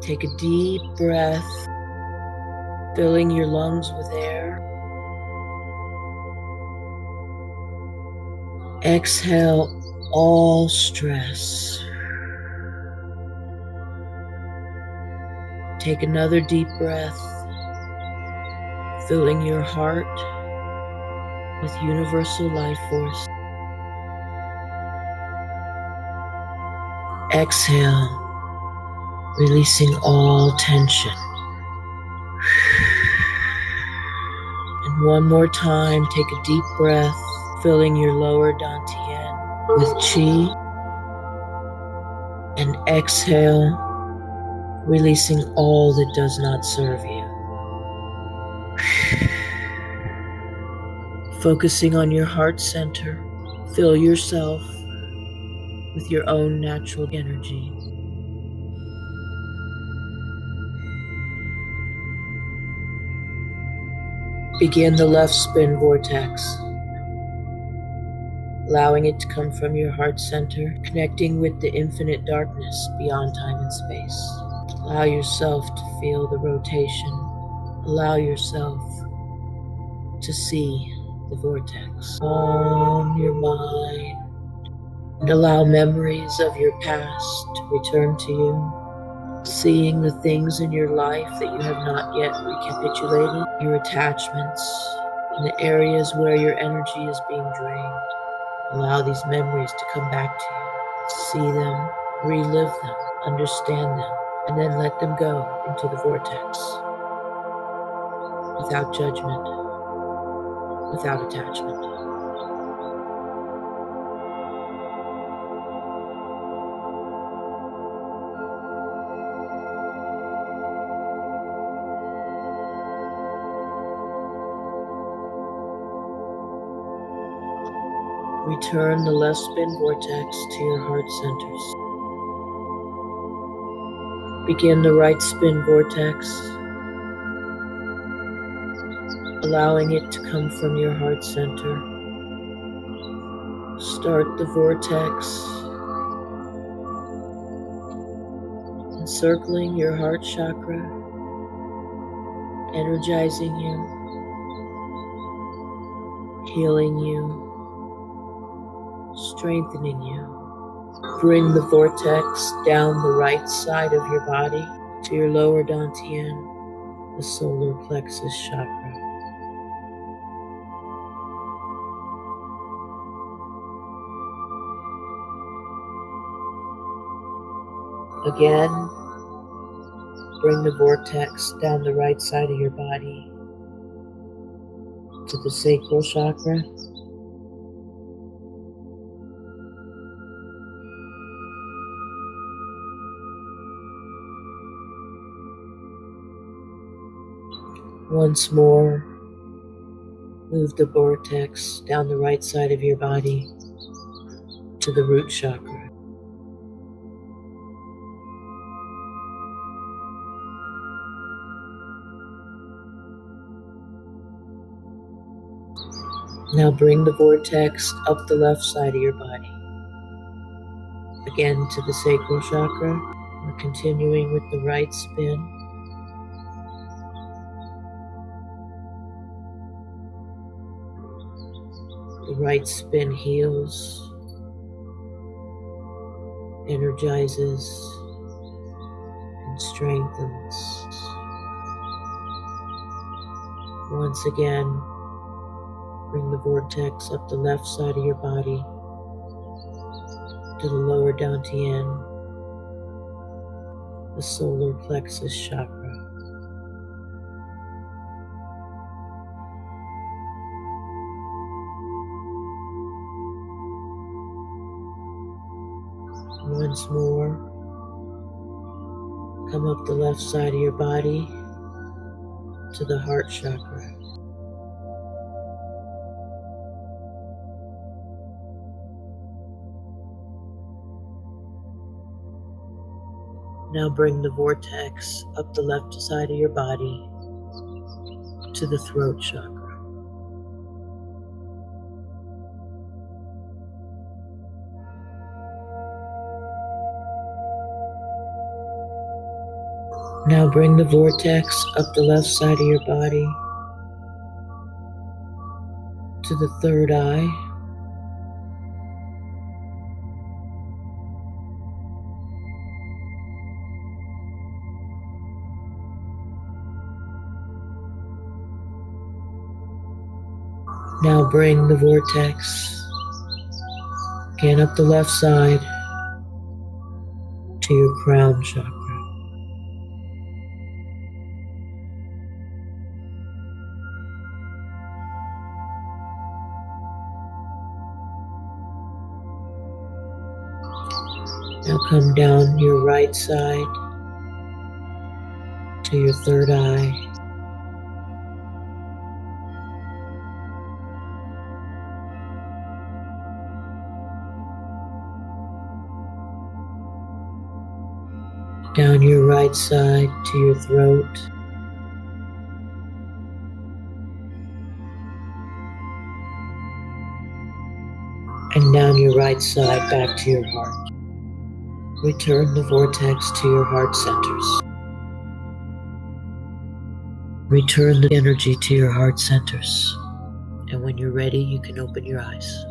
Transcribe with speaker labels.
Speaker 1: Take a deep breath, filling your lungs with air. Exhale all stress. Take another deep breath, filling your heart with universal life force. Exhale, releasing all tension. And one more time, take a deep breath, filling your lower dantian with qi. And exhale, releasing all that does not serve you. Focusing on your heart center, fill yourself with your own natural energy. Begin the left spin vortex, allowing it to come from your heart center, connecting with the infinite darkness beyond time and space. Allow yourself to feel the rotation. Allow yourself to see the vortex. Calm your mind and allow memories of your past to return to you. Seeing the things in your life that you have not yet recapitulated, your attachments, and the areas where your energy is being drained. Allow these memories to come back to you. See them, relive them, understand them, and then let them go into the vortex without judgment, without attachment. Return the left spin vortex to your heart centers. Begin the right spin vortex, allowing it to come from your heart center. Start the vortex, encircling your heart chakra, energizing you, healing you, strengthening you. Bring the vortex down the right side of your body to your lower dantian, the solar plexus chakra. Again, bring the vortex down the right side of your body to the sacral chakra. Once more, move the vortex down the right side of your body to the root chakra. Now bring the vortex up the left side of your body, again to the sacral chakra. We're continuing with the right spin. The right spin heals, energizes, and strengthens. Once again, bring the vortex up the left side of your body to the lower dantian, the solar plexus chakra. Once more, come up the left side of your body to the heart chakra. Now bring the vortex up the left side of your body to the throat chakra. Now bring the vortex up the left side of your body to the third eye. Now bring the vortex again up the left side to your crown chakra. Now come down your right side to your third eye. Down your right side to your throat. And down your right side back to your heart. Return the vortex to your heart centers. Return the energy to your heart centers. And when you're ready, you can open your eyes.